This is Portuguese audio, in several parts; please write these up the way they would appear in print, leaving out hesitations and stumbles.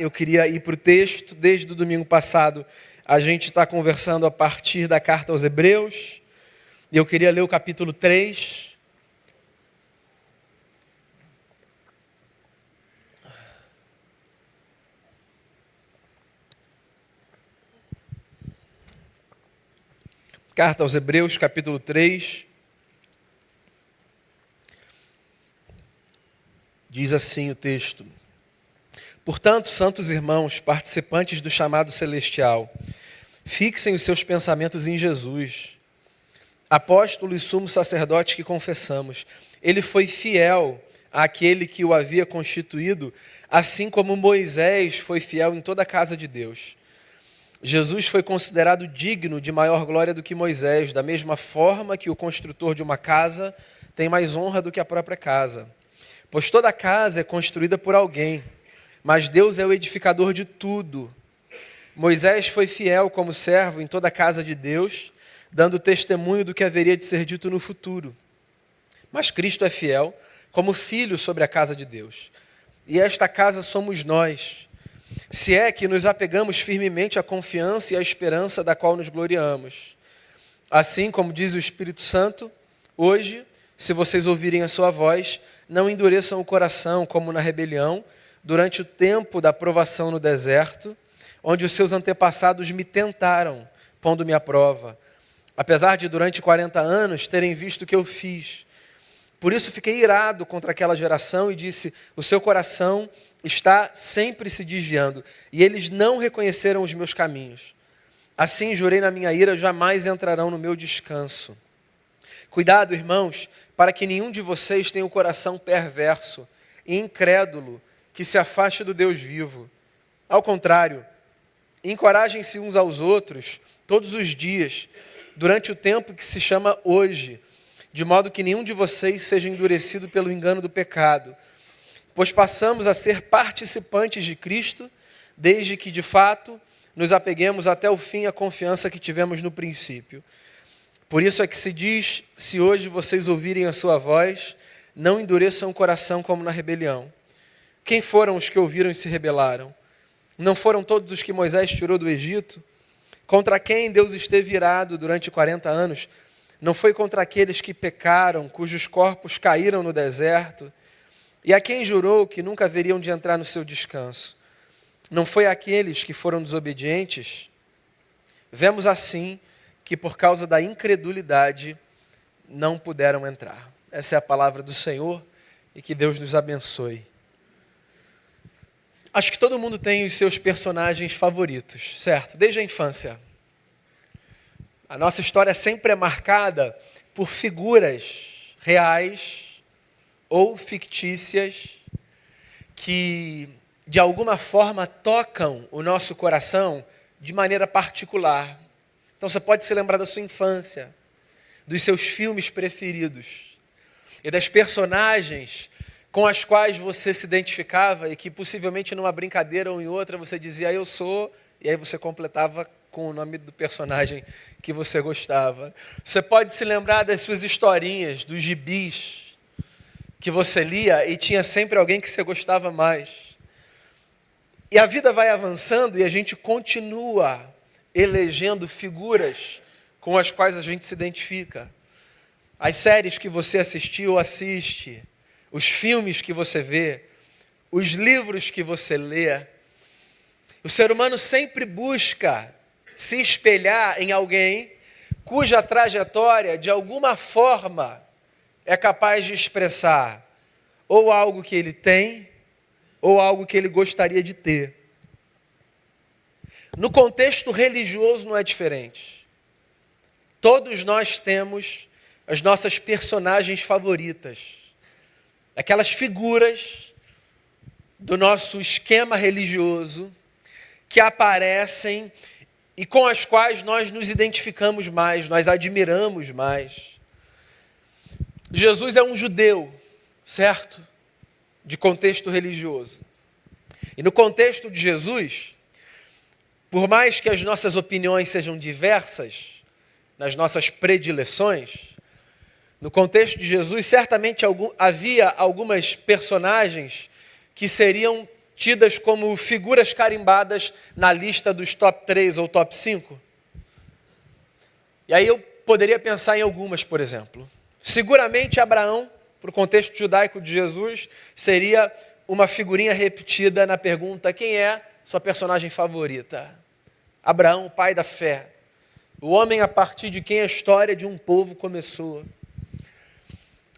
Eu queria ir para o texto. Desde o domingo passado, a gente está conversando a partir da carta aos Hebreus. E eu queria ler o capítulo 3. Carta aos Hebreus, capítulo 3. Diz assim o texto: Portanto, santos irmãos, participantes do chamado celestial, fixem os seus pensamentos em Jesus, apóstolo e sumo sacerdote que confessamos. Ele foi fiel àquele que o havia constituído, assim como Moisés foi fiel em toda a casa de Deus. Jesus foi considerado digno de maior glória do que Moisés, da mesma forma que o construtor de uma casa tem mais honra do que a própria casa. Pois toda casa é construída por alguém, mas Deus é o edificador de tudo. Moisés foi fiel como servo em toda a casa de Deus, dando testemunho do que haveria de ser dito no futuro. Mas Cristo é fiel como filho sobre a casa de Deus. E esta casa somos nós, se é que nos apegamos firmemente à confiança e à esperança da qual nos gloriamos. Assim como diz o Espírito Santo, hoje, se vocês ouvirem a sua voz, não endureçam o coração como na rebelião, durante o tempo da provação no deserto, onde os seus antepassados me tentaram, pondo-me à prova, apesar de durante 40 anos terem visto o que eu fiz. Por isso fiquei irado contra aquela geração e disse: o seu coração está sempre se desviando, e eles não reconheceram os meus caminhos. Assim jurei na minha ira, jamais entrarão no meu descanso. Cuidado, irmãos, para que nenhum de vocês tenha o coração perverso e incrédulo, que se afaste do Deus vivo. Ao contrário, encorajem-se uns aos outros todos os dias, durante o tempo que se chama hoje, de modo que nenhum de vocês seja endurecido pelo engano do pecado, pois passamos a ser participantes de Cristo, desde que, de fato, nos apeguemos até o fim à confiança que tivemos no princípio. Por isso é que se diz: se hoje vocês ouvirem a sua voz, não endureçam o coração como na rebelião. Quem foram os que ouviram e se rebelaram? Não foram todos os que Moisés tirou do Egito? Contra quem Deus esteve irado durante 40 anos? Não foi contra aqueles que pecaram, cujos corpos caíram no deserto? E a quem jurou que nunca haveriam de entrar no seu descanso? Não foi aqueles que foram desobedientes? Vemos assim que por causa da incredulidade não puderam entrar. Essa é a palavra do Senhor e que Deus nos abençoe. Acho que todo mundo tem os seus personagens favoritos, certo? Desde a infância. A nossa história sempre é marcada por figuras reais ou fictícias que, de alguma forma, tocam o nosso coração de maneira particular. Então você pode se lembrar da sua infância, dos seus filmes preferidos e das personagens com as quais você se identificava e que possivelmente numa brincadeira ou em outra você dizia: eu sou, e aí você completava com o nome do personagem que você gostava. Você pode se lembrar das suas historinhas, dos gibis que você lia e tinha sempre alguém que você gostava mais. E a vida vai avançando e a gente continua elegendo figuras com as quais a gente se identifica. As séries que você assistiu ou assiste, os filmes que você vê, os livros que você lê. O ser humano sempre busca se espelhar em alguém cuja trajetória, de alguma forma, é capaz de expressar ou algo que ele tem, ou algo que ele gostaria de ter. No contexto religioso não é diferente. Todos nós temos as nossas personagens favoritas. Aquelas figuras do nosso esquema religioso que aparecem e com as quais nós nos identificamos mais, nós admiramos mais. Jesus é um judeu, certo? De contexto religioso. E no contexto de Jesus, por mais que as nossas opiniões sejam diversas, nas nossas predileções, no contexto de Jesus, certamente havia algumas personagens que seriam tidas como figuras carimbadas na lista dos top 3 ou top 5? E aí eu poderia pensar em algumas, por exemplo. Seguramente Abraão, para o contexto judaico de Jesus, seria uma figurinha repetida na pergunta: quem é sua personagem favorita? Abraão, o pai da fé. O homem a partir de quem a história de um povo começou.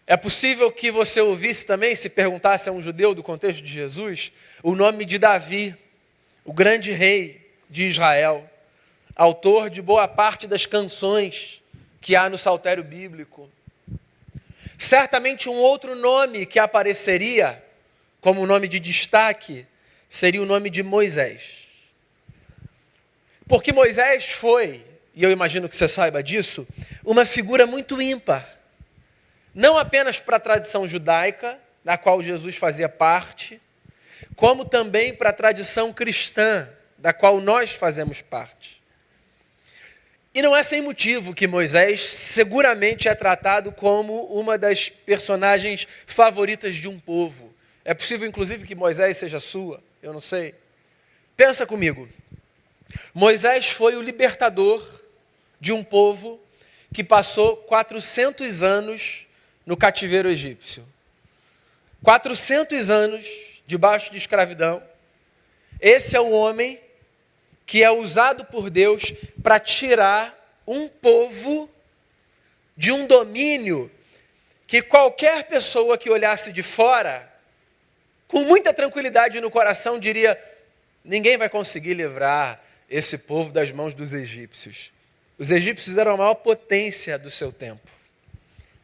É possível que você ouvisse também, se perguntasse a um judeu do contexto de Jesus, o nome de Davi, o grande rei de Israel, autor de boa parte das canções que há no saltério bíblico. Certamente um outro nome que apareceria como nome de destaque seria o nome de Moisés. Porque Moisés foi, e eu imagino que você saiba disso, uma figura muito ímpar. Não apenas para a tradição judaica, da qual Jesus fazia parte, como também para a tradição cristã, da qual nós fazemos parte. E não é sem motivo que Moisés seguramente é tratado como uma das personagens favoritas de um povo. É possível, inclusive, que Moisés seja sua, eu não sei. Pensa comigo. Moisés foi o libertador de um povo que passou 400 anos no cativeiro egípcio. 400 anos debaixo de escravidão. Esse é o homem que é usado por Deus para tirar um povo de um domínio que qualquer pessoa que olhasse de fora, com muita tranquilidade no coração, diria: ninguém vai conseguir livrar esse povo das mãos dos egípcios. Os egípcios eram a maior potência do seu tempo.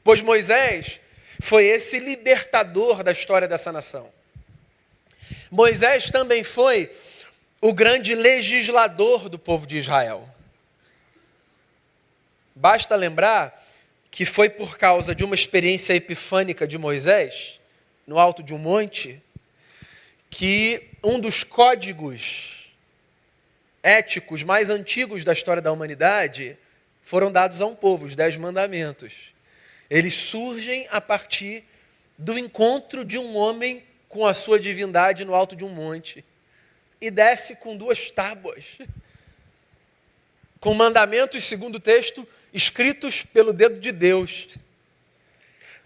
Pois Moisés foi esse libertador da história dessa nação. Moisés também foi o grande legislador do povo de Israel. Basta lembrar que foi por causa de uma experiência epifânica de Moisés, no alto de um monte, que um dos códigos éticos mais antigos da história da humanidade foram dados a um povo, os 10 mandamentos. Eles surgem a partir do encontro de um homem com a sua divindade no alto de um monte. E desce com 2 tábuas, com mandamentos, segundo o texto, escritos pelo dedo de Deus.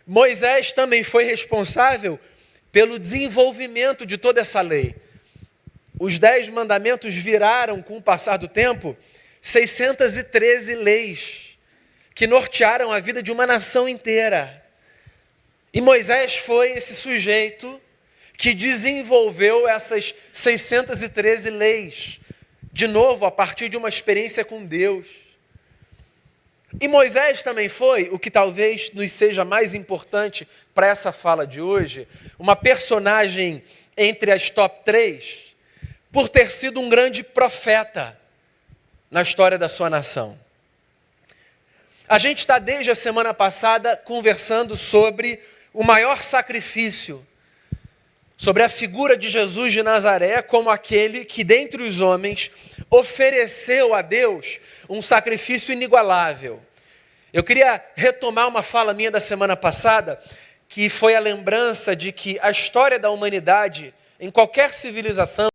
Moisés também foi responsável pelo desenvolvimento de toda essa lei. Os 10 mandamentos viraram, com o passar do tempo, 613 leis que nortearam a vida de uma nação inteira. E Moisés foi esse sujeito que desenvolveu essas 613 leis, de novo, a partir de uma experiência com Deus. E Moisés também foi, o que talvez nos seja mais importante para essa fala de hoje, uma personagem entre as top 3, por ter sido um grande profeta na história da sua nação. A gente está desde a semana passada conversando sobre o maior sacrifício, sobre a figura de Jesus de Nazaré como aquele que, dentre os homens, ofereceu a Deus um sacrifício inigualável. Eu queria retomar uma fala minha da semana passada, que foi a lembrança de que a história da humanidade, em qualquer civilização,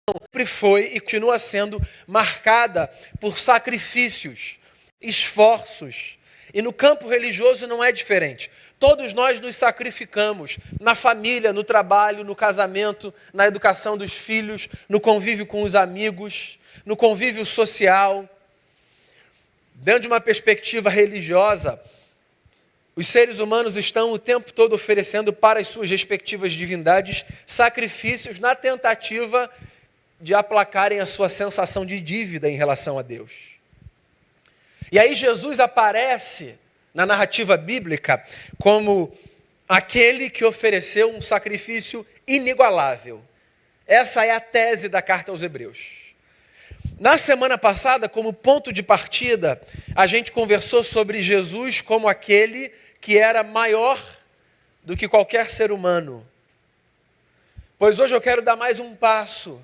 sempre foi e continua sendo marcada por sacrifícios, esforços. E no campo religioso não é diferente. Todos nós nos sacrificamos na família, no trabalho, no casamento, na educação dos filhos, no convívio com os amigos, no convívio social. Dentro de uma perspectiva religiosa, os seres humanos estão o tempo todo oferecendo para as suas respectivas divindades sacrifícios na tentativa de aplacarem a sua sensação de dívida em relação a Deus. E aí Jesus aparece na narrativa bíblica como aquele que ofereceu um sacrifício inigualável. Essa é a tese da carta aos Hebreus. Na semana passada, como ponto de partida, a gente conversou sobre Jesus como aquele que era maior do que qualquer ser humano. Pois hoje eu quero dar mais um passo.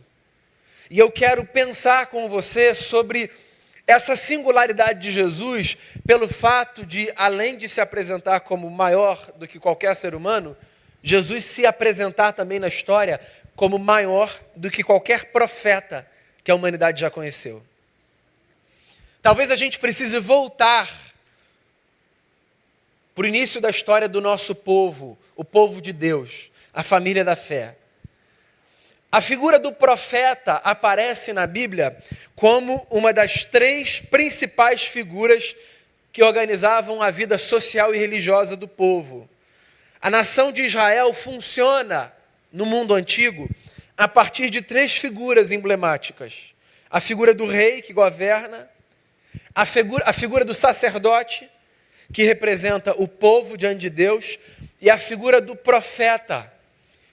E eu quero pensar com você sobre essa singularidade de Jesus, pelo fato de, além de se apresentar como maior do que qualquer ser humano, Jesus se apresentar também na história como maior do que qualquer profeta que a humanidade já conheceu. Talvez a gente precise voltar para o início da história do nosso povo, o povo de Deus, a família da fé. A figura do profeta aparece na Bíblia como uma das 3 principais figuras que organizavam a vida social e religiosa do povo. A nação de Israel funciona no mundo antigo a partir de 3 figuras emblemáticas. A figura do rei, que governa, a figura do sacerdote, que representa o povo diante de Deus, e a figura do profeta,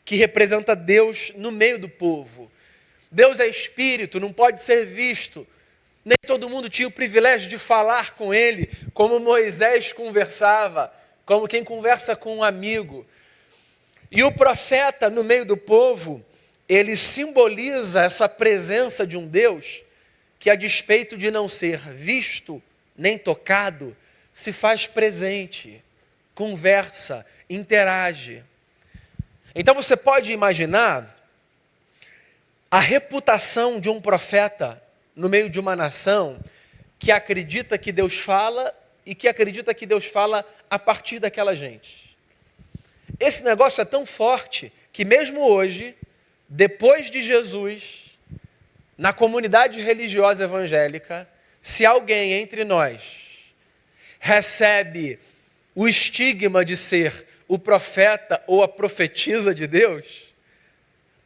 que representa Deus no meio do povo. Deus é espírito, não pode ser visto. Nem todo mundo tinha o privilégio de falar com ele, como Moisés conversava, como quem conversa com um amigo. E o profeta no meio do povo, ele simboliza essa presença de um Deus que, a despeito de não ser visto nem tocado, se faz presente, conversa, interage. Então você pode imaginar a reputação de um profeta no meio de uma nação que acredita que Deus fala e que acredita que Deus fala a partir daquela gente. Esse negócio é tão forte que mesmo hoje, depois de Jesus, na comunidade religiosa evangélica, se alguém entre nós recebe o estigma de ser o profeta ou a profetisa de Deus,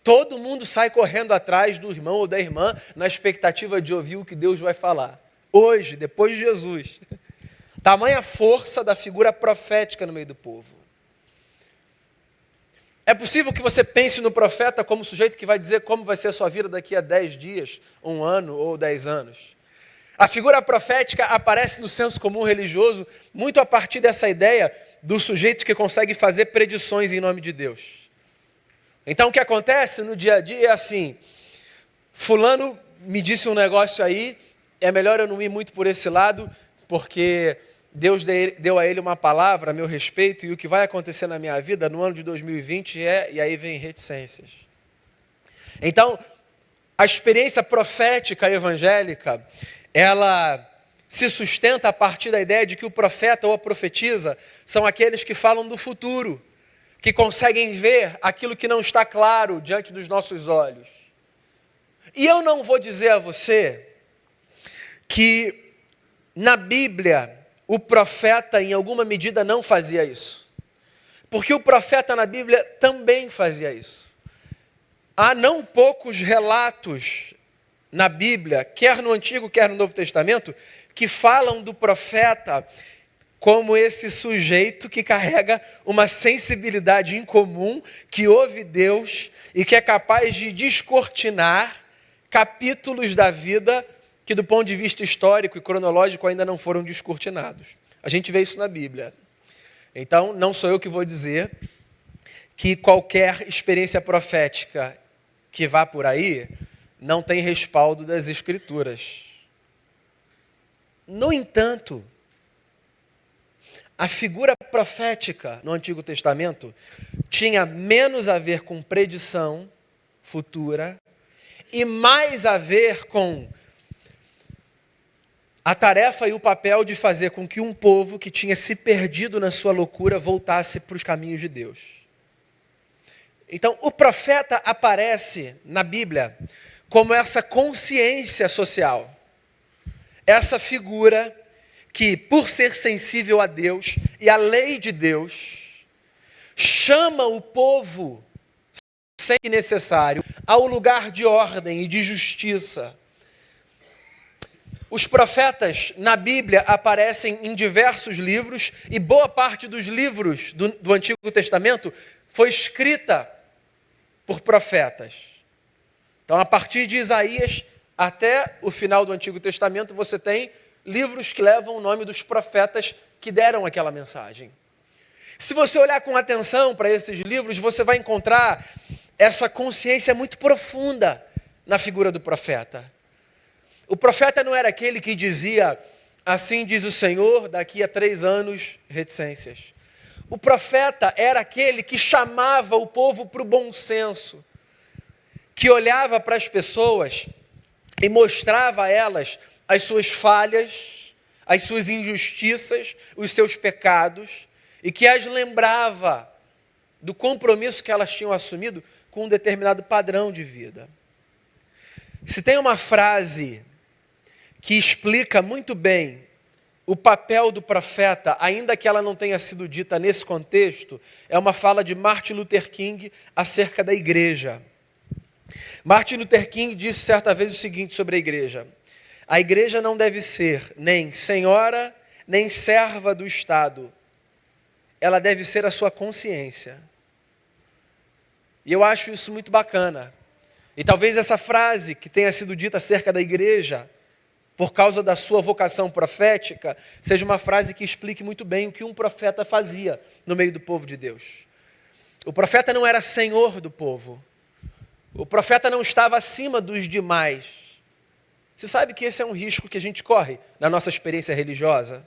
todo mundo sai correndo atrás do irmão ou da irmã na expectativa de ouvir o que Deus vai falar. Hoje, depois de Jesus, tamanha força da figura profética no meio do povo. É possível que você pense no profeta como sujeito que vai dizer como vai ser a sua vida daqui a 10 dias, 1 ano ou 10 anos. A figura profética aparece no senso comum religioso muito a partir dessa ideia do sujeito que consegue fazer predições em nome de Deus. Então o que acontece no dia a dia é assim: fulano me disse um negócio aí, é melhor eu não ir muito por esse lado, porque Deus deu a ele uma palavra a meu respeito, e o que vai acontecer na minha vida no ano de 2020 e aí vem reticências. Então, a experiência profética evangélica, ela se sustenta a partir da ideia de que o profeta ou a profetisa são aqueles que falam do futuro, que conseguem ver aquilo que não está claro diante dos nossos olhos. E eu não vou dizer a você que na Bíblia o profeta em alguma medida não fazia isso, porque o profeta na Bíblia também fazia isso. Há não poucos relatos na Bíblia, quer no Antigo, quer no Novo Testamento, que falam do profeta como esse sujeito que carrega uma sensibilidade incomum, que ouve Deus e que é capaz de descortinar capítulos da vida que, do ponto de vista histórico e cronológico, ainda não foram descortinados. A gente vê isso na Bíblia. Então, não sou eu que vou dizer que qualquer experiência profética que vá por aí não tem respaldo das Escrituras. No entanto, a figura profética no Antigo Testamento tinha menos a ver com predição futura e mais a ver com a tarefa e o papel de fazer com que um povo que tinha se perdido na sua loucura voltasse para os caminhos de Deus. Então, o profeta aparece na Bíblia como essa consciência social, essa figura que, por ser sensível a Deus e à lei de Deus, chama o povo, sempre necessário, ao lugar de ordem e de justiça. Os profetas na Bíblia aparecem em diversos livros, e boa parte dos livros do Antigo Testamento foi escrita por profetas. Então, a partir de Isaías até o final do Antigo Testamento, você tem livros que levam o nome dos profetas que deram aquela mensagem. Se você olhar com atenção para esses livros, você vai encontrar essa consciência muito profunda na figura do profeta. O profeta não era aquele que dizia, assim diz o Senhor, daqui a 3 anos, reticências. O profeta era aquele que chamava o povo para o bom senso, que olhava para as pessoas e mostrava a elas as suas falhas, as suas injustiças, os seus pecados, e que as lembrava do compromisso que elas tinham assumido com um determinado padrão de vida. Se tem uma frase que explica muito bem o papel do profeta, ainda que ela não tenha sido dita nesse contexto, é uma fala de Martin Luther King acerca da igreja. Martin Luther King disse certa vez o seguinte sobre a igreja: a igreja não deve ser nem senhora, nem serva do Estado. Ela deve ser a sua consciência. E eu acho isso muito bacana. E talvez essa frase que tenha sido dita acerca da igreja, por causa da sua vocação profética, seja uma frase que explique muito bem o que um profeta fazia no meio do povo de Deus. O profeta não era senhor do povo. O profeta não estava acima dos demais. Você sabe que esse é um risco que a gente corre na nossa experiência religiosa?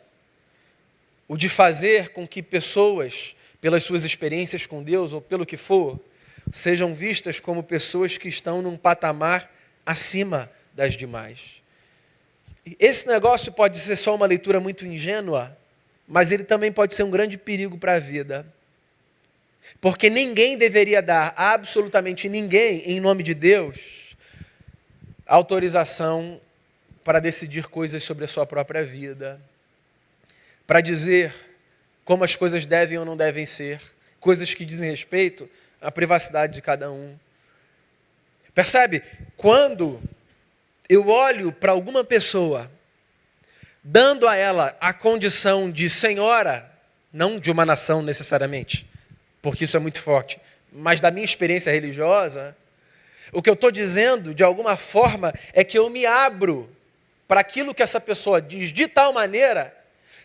O de fazer com que pessoas, pelas suas experiências com Deus ou pelo que for, sejam vistas como pessoas que estão num patamar acima das demais. Esse negócio pode ser só uma leitura muito ingênua, mas ele também pode ser um grande perigo para a vida. Porque ninguém deveria dar, absolutamente ninguém, em nome de Deus, autorização para decidir coisas sobre a sua própria vida, para dizer como as coisas devem ou não devem ser, coisas que dizem respeito à privacidade de cada um. Percebe? Quando eu olho para alguma pessoa, dando a ela a condição de senhora, não de uma nação necessariamente, porque isso é muito forte, mas da minha experiência religiosa, o que eu estou dizendo, de alguma forma, é que eu me abro para aquilo que essa pessoa diz de tal maneira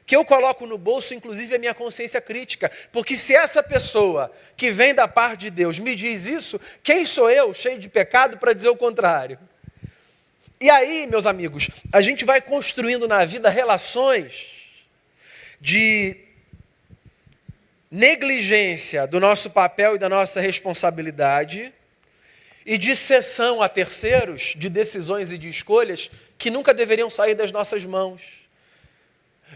que eu coloco no bolso, inclusive, a minha consciência crítica. Porque se essa pessoa que vem da parte de Deus me diz isso, quem sou eu, cheio de pecado, para dizer o contrário? E aí, meus amigos, a gente vai construindo na vida relações de negligência do nosso papel e da nossa responsabilidade e de cessão a terceiros de decisões e de escolhas que nunca deveriam sair das nossas mãos.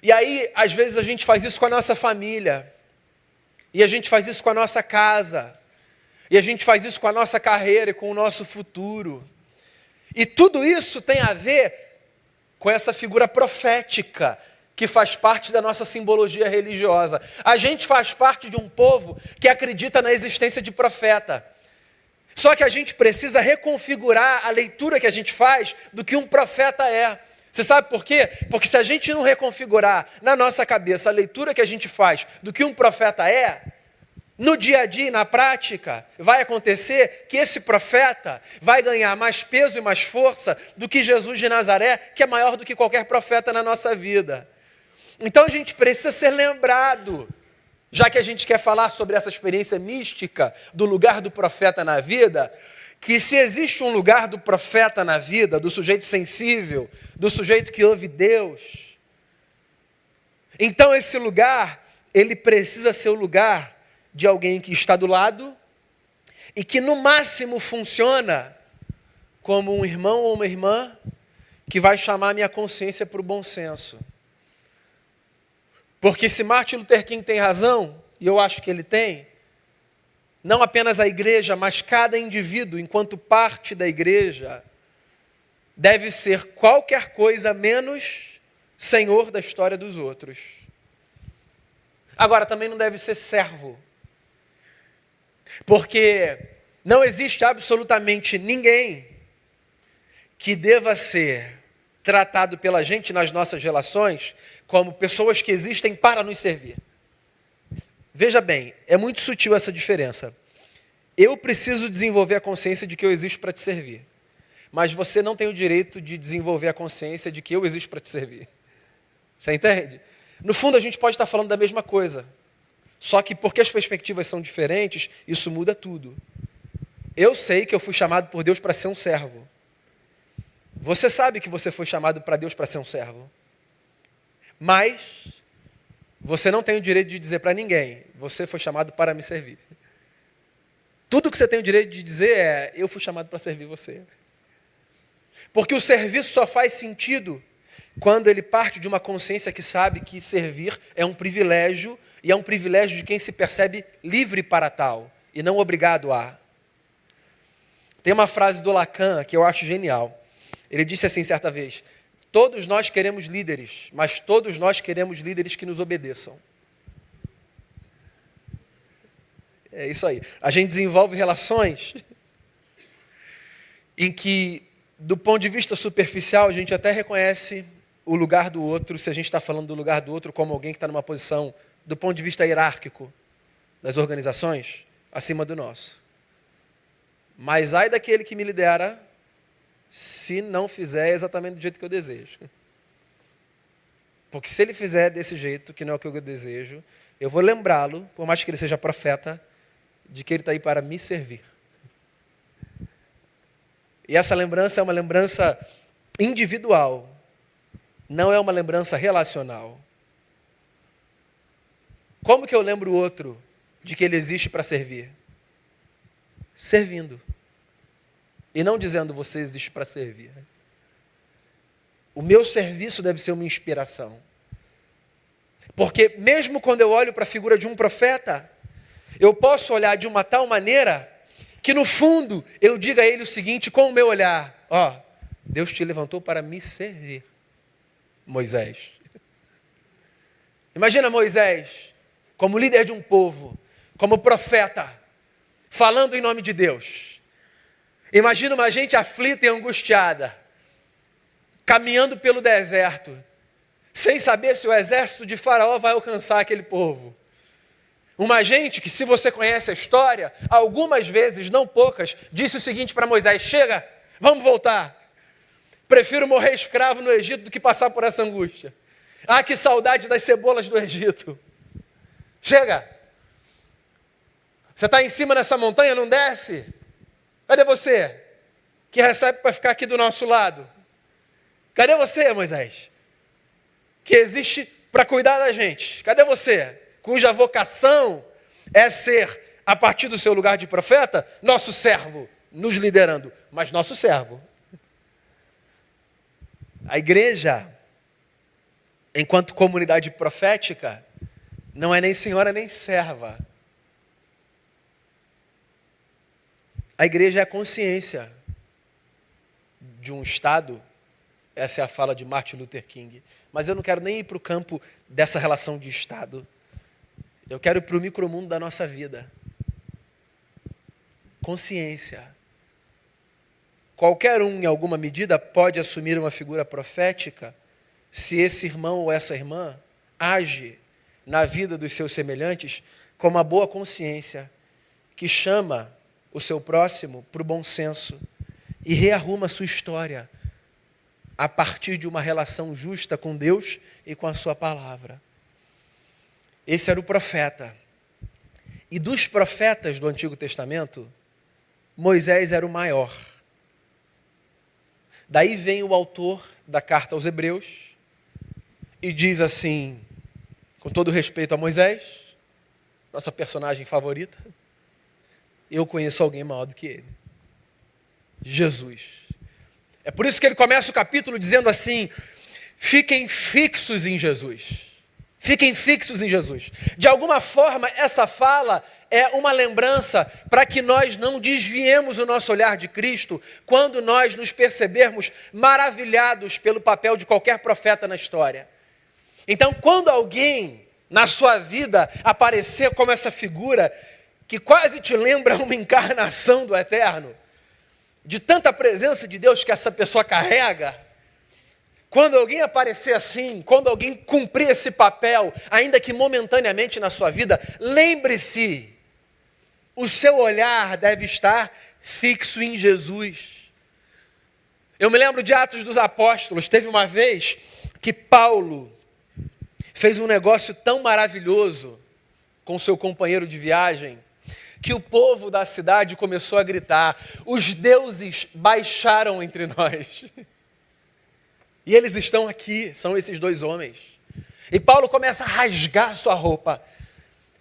E aí, às vezes, a gente faz isso com a nossa família, e a gente faz isso com a nossa casa, e a gente faz isso com a nossa carreira e com o nosso futuro. E tudo isso tem a ver com essa figura profética que faz parte da nossa simbologia religiosa. A gente faz parte de um povo que acredita na existência de profeta. Só que a gente precisa reconfigurar a leitura que a gente faz do que um profeta é. Você sabe por quê? Porque se a gente não reconfigurar na nossa cabeça a leitura que a gente faz do que um profeta é, no dia a dia e na prática, vai acontecer que esse profeta vai ganhar mais peso e mais força do que Jesus de Nazaré, que é maior do que qualquer profeta na nossa vida. Então a gente precisa ser lembrado, já que a gente quer falar sobre essa experiência mística do lugar do profeta na vida, que se existe um lugar do profeta na vida, do sujeito sensível, do sujeito que ouve Deus, então esse lugar, ele precisa ser o lugar de alguém que está do lado e que no máximo funciona como um irmão ou uma irmã que vai chamar minha consciência para o bom senso. Porque se Martin Luther King tem razão, e eu acho que ele tem, não apenas a igreja, mas cada indivíduo, enquanto parte da igreja, deve ser qualquer coisa menos senhor da história dos outros. Agora, também não deve ser servo. Porque não existe absolutamente ninguém que deva ser tratado pela gente nas nossas relações como pessoas que existem para nos servir. Veja bem, é muito sutil essa diferença. Eu preciso desenvolver a consciência de que eu existo para te servir. Mas você não tem o direito de desenvolver a consciência de que eu existo para te servir. Você entende? No fundo, a gente pode estar falando da mesma coisa. Só que porque as perspectivas são diferentes, isso muda tudo. Eu sei que eu fui chamado por Deus para ser um servo. Você sabe que você foi chamado para Deus para ser um servo. Mas você não tem o direito de dizer para ninguém, você foi chamado para me servir. Tudo que você tem o direito de dizer é, eu fui chamado para servir você. Porque o serviço só faz sentido quando ele parte de uma consciência que sabe que servir é um privilégio, e é um privilégio de quem se percebe livre para tal, e não obrigado a. Tem uma frase do Lacan que eu acho genial. Ele disse assim certa vez, todos nós queremos líderes, mas todos nós queremos líderes que nos obedeçam. É isso aí. A gente desenvolve relações em que, do ponto de vista superficial, a gente até reconhece o lugar do outro, se a gente está falando do lugar do outro como alguém que está numa posição, do ponto de vista hierárquico das organizações, acima do nosso. Mas ai daquele que me lidera, se não fizer exatamente do jeito que eu desejo. Porque se ele fizer desse jeito, que não é o que eu desejo, eu vou lembrá-lo, por mais que ele seja profeta, de que ele está aí para me servir. E essa lembrança é uma lembrança individual, não é uma lembrança relacional. Como que eu lembro o outro de que ele existe para servir? Servindo. E não dizendo você existe para servir. O meu serviço deve ser uma inspiração. Porque mesmo quando eu olho para a figura de um profeta, eu posso olhar de uma tal maneira que no fundo eu diga a ele o seguinte com o meu olhar, ó, Deus te levantou para me servir, Moisés. Imagina Moisés como líder de um povo, como profeta, falando em nome de Deus. Imagina uma gente aflita e angustiada, caminhando pelo deserto, sem saber se o exército de Faraó vai alcançar aquele povo. Uma gente que, se você conhece a história, algumas vezes, não poucas, disse o seguinte para Moisés, chega, vamos voltar. Prefiro morrer escravo no Egito do que passar por essa angústia. Ah, que saudade das cebolas do Egito. Chega. Você está em cima dessa montanha, não desce? Cadê você? Que recebe para ficar aqui do nosso lado. Cadê você, Moisés? Que existe para cuidar da gente. Cadê você? Cuja vocação é ser, a partir do seu lugar de profeta, nosso servo, nos liderando, mas nosso servo. A igreja, enquanto comunidade profética, não é nem senhora nem serva. A igreja é a consciência de um Estado, essa é a fala de Martin Luther King, mas eu não quero nem ir para o campo dessa relação de Estado. Eu quero ir para o micromundo da nossa vida. Consciência. Qualquer um, em alguma medida, pode assumir uma figura profética se esse irmão ou essa irmã age na vida dos seus semelhantes com uma boa consciência, que chama o seu próximo para o bom senso e rearruma a sua história a partir de uma relação justa com Deus e com a sua palavra. Esse era o profeta. E dos profetas do Antigo Testamento, Moisés era o maior. Daí vem o autor da carta aos Hebreus e diz assim, com todo respeito a Moisés, nossa personagem favorita, eu conheço alguém maior do que ele. Jesus. É por isso que ele começa o capítulo dizendo assim, fiquem fixos em Jesus. Fiquem fixos em Jesus. De alguma forma, essa fala é uma lembrança para que nós não desviemos o nosso olhar de Cristo quando nós nos percebermos maravilhados pelo papel de qualquer profeta na história. Então, quando alguém na sua vida aparecer como essa figura que quase te lembra uma encarnação do Eterno, de tanta presença de Deus que essa pessoa carrega, quando alguém aparecer assim, quando alguém cumprir esse papel, ainda que momentaneamente na sua vida, lembre-se, o seu olhar deve estar fixo em Jesus. Eu me lembro de Atos dos Apóstolos, teve uma vez que Paulo fez um negócio tão maravilhoso com seu companheiro de viagem, que o povo da cidade começou a gritar, os deuses baixaram entre nós. E eles estão aqui, são esses dois homens. E Paulo começa a rasgar sua roupa,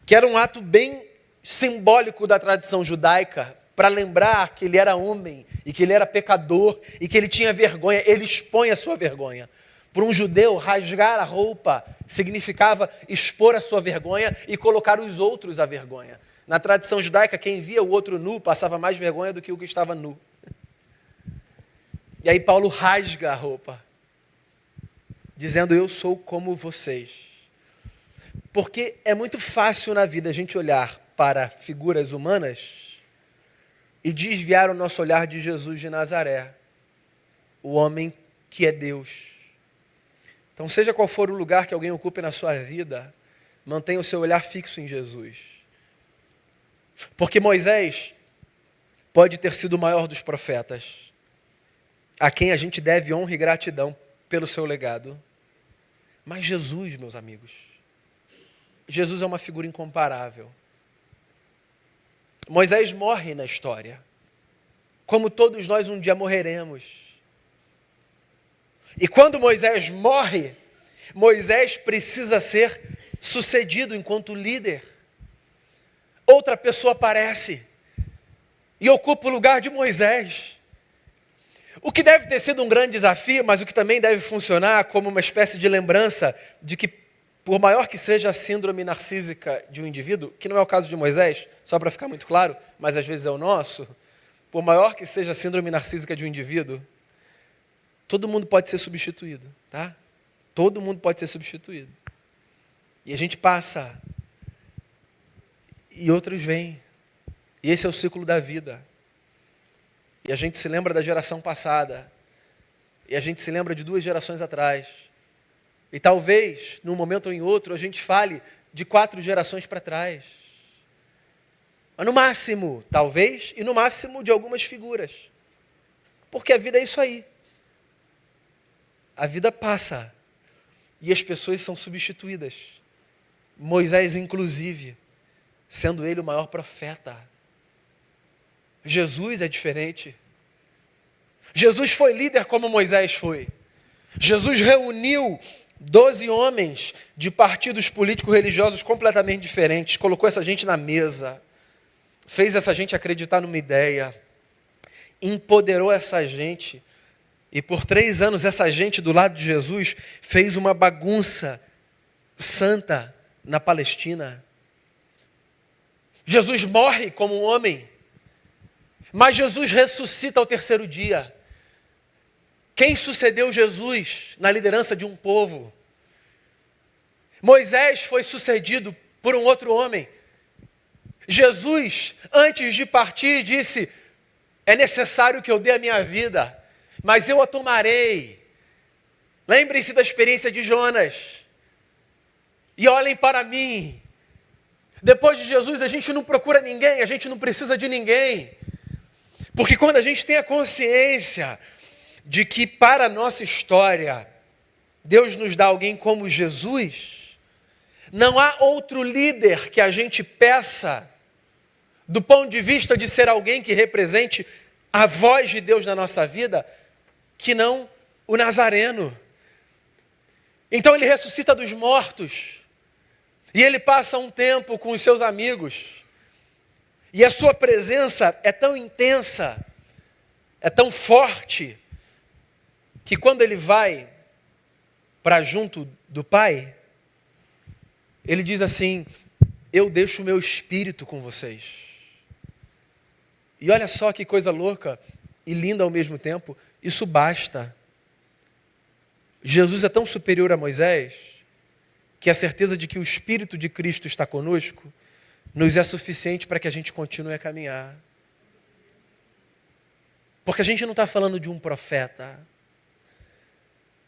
que era um ato bem simbólico da tradição judaica, para lembrar que ele era homem, e que ele era pecador, e que ele tinha vergonha. Ele expõe a sua vergonha. Para um judeu, rasgar a roupa significava expor a sua vergonha e colocar os outros à vergonha. Na tradição judaica, quem via o outro nu passava mais vergonha do que o que estava nu. E aí Paulo rasga a roupa, dizendo: eu sou como vocês. Porque é muito fácil na vida a gente olhar para figuras humanas e desviar o nosso olhar de Jesus de Nazaré, o homem que é Deus. Então, seja qual for o lugar que alguém ocupe na sua vida, mantenha o seu olhar fixo em Jesus. Porque Moisés pode ter sido o maior dos profetas, a quem a gente deve honra e gratidão pelo seu legado. Mas Jesus, meus amigos, Jesus é uma figura incomparável. Moisés morre na história, como todos nós um dia morreremos. E quando Moisés morre, Moisés precisa ser sucedido enquanto líder. Outra pessoa aparece e ocupa o lugar de Moisés. O que deve ter sido um grande desafio, mas o que também deve funcionar como uma espécie de lembrança de que, por maior que seja a síndrome narcísica de um indivíduo, que não é o caso de Moisés, só para ficar muito claro, mas às vezes é o nosso, por maior que seja a síndrome narcísica de um indivíduo, todo mundo pode ser substituído, tá? Todo mundo pode ser substituído. E a gente passa, e outros vêm. E esse é o ciclo da vida. E a gente se lembra da geração passada. E a gente se lembra de 2 gerações atrás. E talvez, num momento ou em outro, a gente fale de 4 gerações para trás. Mas no máximo, talvez, e no máximo de algumas figuras. Porque a vida é isso aí. A vida passa e as pessoas são substituídas. Moisés, inclusive, sendo ele o maior profeta. Jesus é diferente. Jesus foi líder como Moisés foi. Jesus reuniu 12 homens de partidos político-religiosos completamente diferentes, colocou essa gente na mesa, fez essa gente acreditar numa ideia, empoderou essa gente. E por 3 anos essa gente do lado de Jesus fez uma bagunça santa na Palestina. Jesus morre como um homem, mas Jesus ressuscita ao 3º dia. Quem sucedeu Jesus na liderança de um povo? Moisés foi sucedido por um outro homem. Jesus, antes de partir, disse: é necessário que eu dê a minha vida, mas eu a tomarei. Lembrem-se da experiência de Jonas. E olhem para mim. Depois de Jesus, a gente não procura ninguém, a gente não precisa de ninguém. Porque quando a gente tem a consciência de que para a nossa história, Deus nos dá alguém como Jesus, não há outro líder que a gente peça, do ponto de vista de ser alguém que represente a voz de Deus na nossa vida, que não o Nazareno. Então ele ressuscita dos mortos, e ele passa um tempo com os seus amigos, e a sua presença é tão intensa, é tão forte, que quando ele vai para junto do Pai, ele diz assim: eu deixo o meu espírito com vocês. E olha só que coisa louca e linda ao mesmo tempo, isso basta. Jesus é tão superior a Moisés, que a certeza de que o Espírito de Cristo está conosco, nos é suficiente para que a gente continue a caminhar. Porque a gente não está falando de um profeta,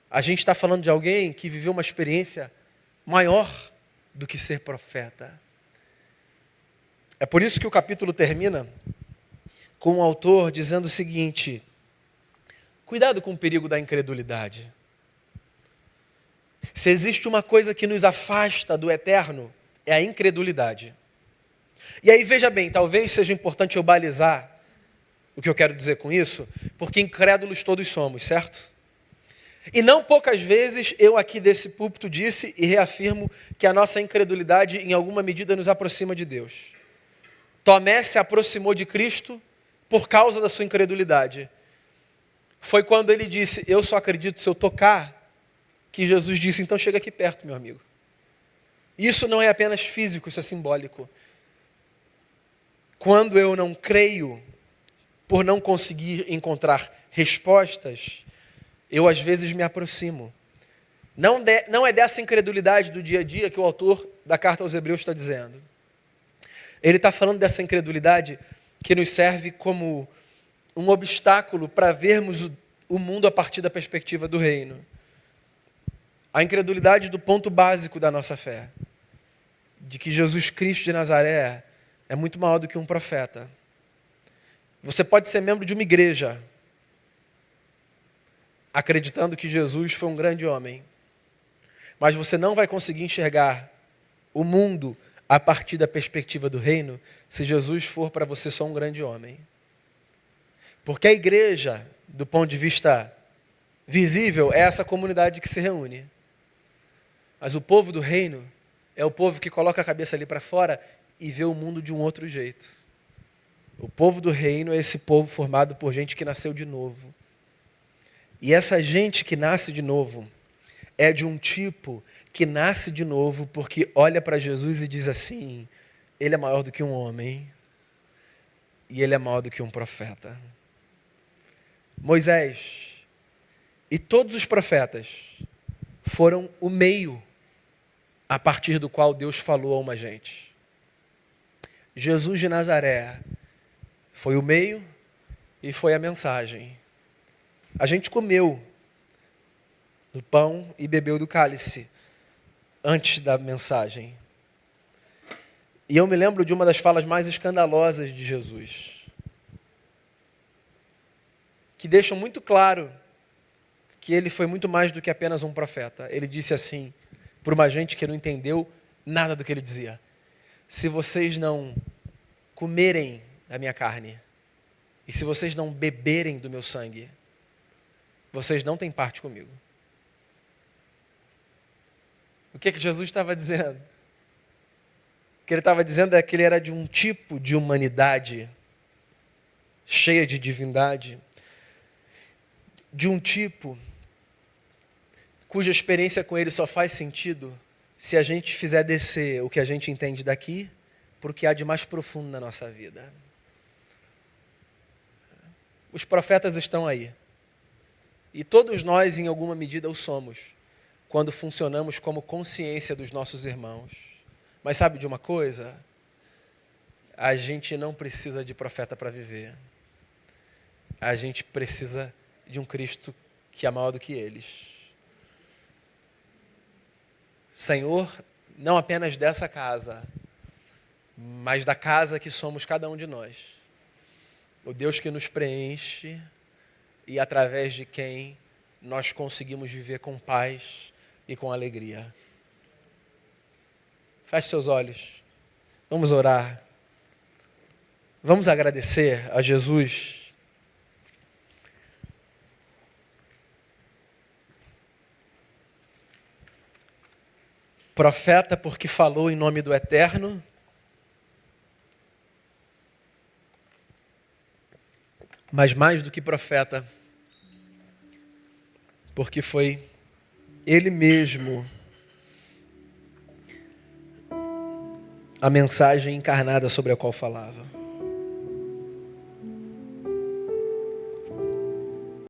a gente está falando de alguém que viveu uma experiência maior do que ser profeta. É por isso que o capítulo termina com o autor dizendo o seguinte: cuidado com o perigo da incredulidade. Se existe uma coisa que nos afasta do eterno, é a incredulidade. E aí veja bem, talvez seja importante eu balizar o que eu quero dizer com isso, porque incrédulos todos somos, certo? E não poucas vezes eu aqui desse púlpito disse e reafirmo que a nossa incredulidade em alguma medida nos aproxima de Deus. Tomé se aproximou de Cristo por causa da sua incredulidade. Foi quando ele disse, eu só acredito se eu tocar, que Jesus disse, então chega aqui perto, meu amigo. Isso não é apenas físico, isso é simbólico. Quando eu não creio, por não conseguir encontrar respostas, eu às vezes me aproximo. Não é dessa incredulidade do dia a dia que o autor da carta aos Hebreus está dizendo. Ele está falando dessa incredulidade que nos serve como um obstáculo para vermos o mundo a partir da perspectiva do reino. A incredulidade do ponto básico da nossa fé, de que Jesus Cristo de Nazaré é muito maior do que um profeta. Você pode ser membro de uma igreja, acreditando que Jesus foi um grande homem, mas você não vai conseguir enxergar o mundo a partir da perspectiva do reino se Jesus for para você só um grande homem. Porque a igreja, do ponto de vista visível, é essa comunidade que se reúne. Mas o povo do reino é o povo que coloca a cabeça ali para fora e vê o mundo de um outro jeito. O povo do reino é esse povo formado por gente que nasceu de novo. E essa gente que nasce de novo é de um tipo que nasce de novo porque olha para Jesus e diz assim, ele é maior do que um homem e ele é maior do que um profeta. Moisés e todos os profetas foram o meio a partir do qual Deus falou a uma gente. Jesus de Nazaré foi o meio e foi a mensagem. A gente comeu do pão e bebeu do cálice antes da mensagem. E eu me lembro de uma das falas mais escandalosas de Jesus, que deixam muito claro que ele foi muito mais do que apenas um profeta. Ele disse assim, para uma gente que não entendeu nada do que ele dizia, se vocês não comerem da minha carne, e se vocês não beberem do meu sangue, vocês não têm parte comigo. O que Jesus estava dizendo? O que ele estava dizendo é que ele era de um tipo de humanidade cheia de divindade, de um tipo cuja experiência com ele só faz sentido se a gente fizer descer o que a gente entende daqui para o que há de mais profundo na nossa vida. Os profetas estão aí. E todos nós, em alguma medida, o somos, quando funcionamos como consciência dos nossos irmãos. Mas sabe de uma coisa? A gente não precisa de profeta para viver. A gente precisa de um Cristo que é maior do que eles. Senhor, não apenas dessa casa, mas da casa que somos cada um de nós. O Deus que nos preenche e através de quem nós conseguimos viver com paz e com alegria. Feche seus olhos. Vamos orar. Vamos agradecer a Jesus. Profeta porque falou em nome do Eterno. Mas mais do que profeta, porque foi Ele mesmo a mensagem encarnada sobre a qual falava.